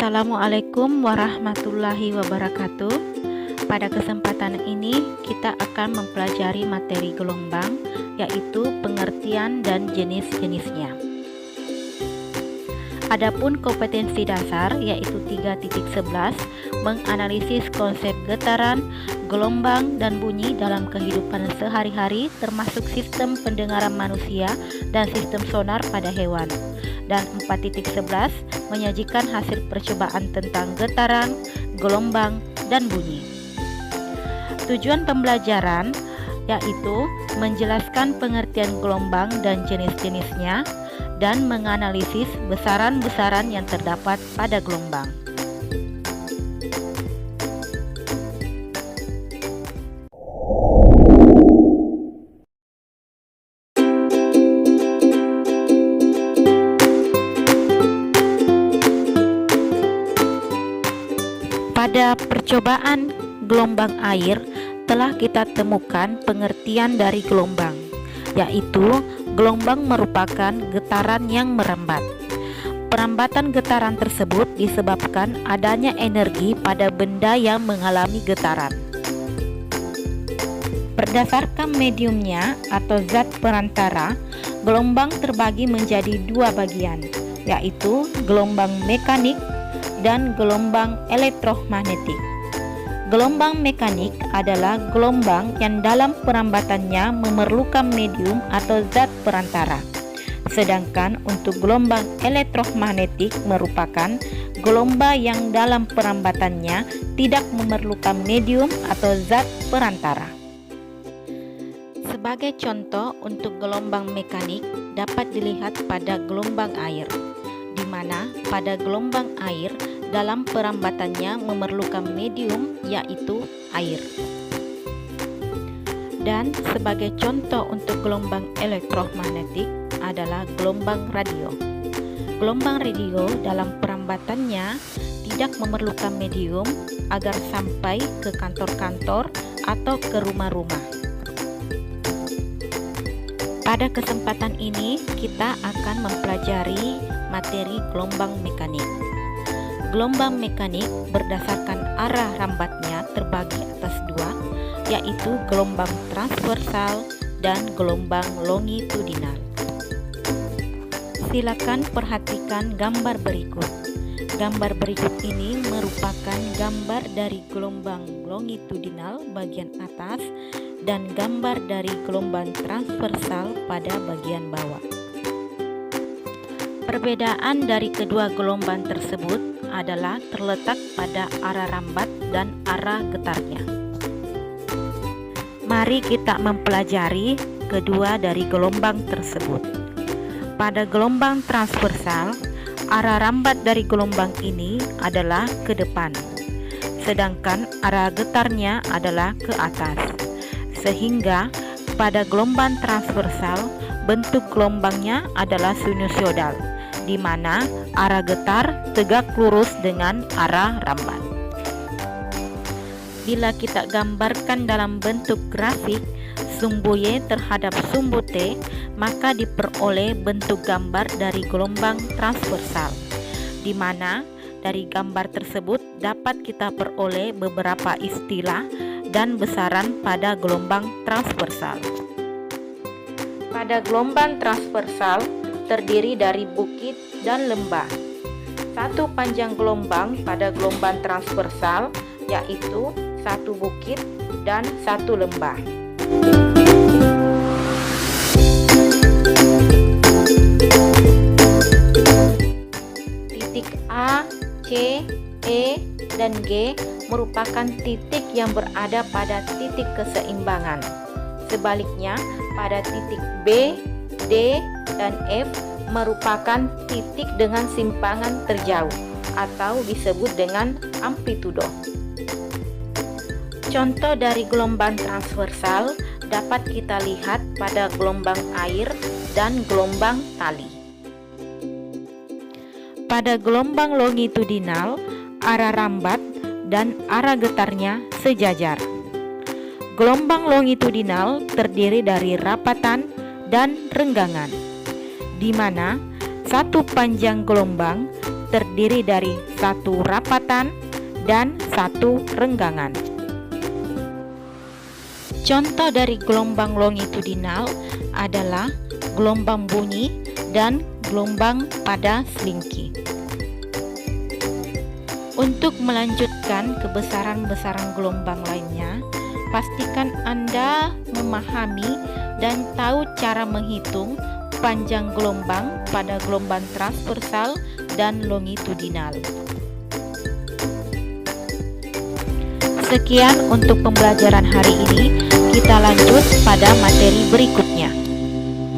Assalamualaikum warahmatullahi wabarakatuh. Pada kesempatan ini kita akan mempelajari materi gelombang, yaitu pengertian dan jenis-jenisnya. Adapun kompetensi dasar yaitu 3.11 menganalisis konsep getaran, gelombang, dan bunyi dalam kehidupan sehari-hari termasuk sistem pendengaran manusia dan sistem sonar pada hewan. Dan 4.11 menyajikan hasil percobaan tentang getaran, gelombang, dan bunyi. Tujuan pembelajaran yaitu menjelaskan pengertian gelombang dan jenis-jenisnya dan menganalisis besaran-besaran yang terdapat pada gelombang. Pada percobaan gelombang air telah kita temukan pengertian dari gelombang, yaitu gelombang merupakan getaran yang merambat. Perambatan getaran tersebut disebabkan adanya energi pada benda yang mengalami getaran. Berdasarkan mediumnya atau zat perantara, gelombang terbagi menjadi dua bagian, yaitu gelombang mekanik dan gelombang elektromagnetik. Gelombang mekanik adalah gelombang yang dalam perambatannya memerlukan medium atau zat perantara. Sedangkan untuk gelombang elektromagnetik merupakan gelombang yang dalam perambatannya tidak memerlukan medium atau zat perantara. Sebagai contoh untuk gelombang mekanik dapat dilihat pada gelombang air, di mana pada gelombang air dalam perambatannya memerlukan medium yaitu air. Dan sebagai contoh untuk gelombang elektromagnetik adalah gelombang radio. Gelombang radio dalam perambatannya tidak memerlukan medium agar sampai ke kantor-kantor atau ke rumah-rumah. Pada kesempatan ini kita akan mempelajari materi gelombang mekanik. Gelombang mekanik berdasarkan arah rambatnya terbagi atas dua, yaitu gelombang transversal dan gelombang longitudinal. Silakan perhatikan gambar berikut. Gambar berikut ini merupakan gambar dari gelombang longitudinal bagian atas dan gambar dari gelombang transversal pada bagian bawah. Perbedaan dari kedua gelombang tersebut adalah terletak pada arah rambat dan arah getarnya. Mari kita mempelajari kedua dari gelombang tersebut. Pada gelombang transversal, arah rambat dari gelombang ini adalah ke depan, sedangkan arah getarnya adalah ke atas. Sehingga pada gelombang transversal, bentuk gelombangnya adalah sinusoidal, di mana arah getar tegak lurus dengan arah rambat. Bila kita gambarkan dalam bentuk grafik sumbu Y terhadap sumbu T, maka diperoleh bentuk gambar dari gelombang transversal, di mana dari gambar tersebut dapat kita peroleh beberapa istilah dan besaran pada gelombang transversal. Pada gelombang transversal terdiri dari bukit dan lembah. Satu panjang gelombang pada gelombang transversal yaitu satu bukit dan satu lembah. Titik A, C, E, dan G merupakan titik yang berada pada titik keseimbangan. Sebaliknya, pada titik B, D, dan F merupakan titik dengan simpangan terjauh atau disebut dengan amplitudo. Contoh dari gelombang transversal dapat kita lihat pada gelombang air dan gelombang tali. Pada gelombang longitudinal, arah rambat dan arah getarnya sejajar. Gelombang longitudinal terdiri dari rapatan dan renggangan, di mana satu panjang gelombang terdiri dari satu rapatan dan satu renggangan. Contoh dari gelombang longitudinal adalah gelombang bunyi dan gelombang pada selingki. Untuk melanjutkan ke besaran-besaran gelombang lainnya, pastikan Anda memahami dan tahu cara menghitung panjang gelombang pada gelombang transversal dan longitudinal. Sekian untuk pembelajaran hari ini. Kita lanjut pada materi berikutnya.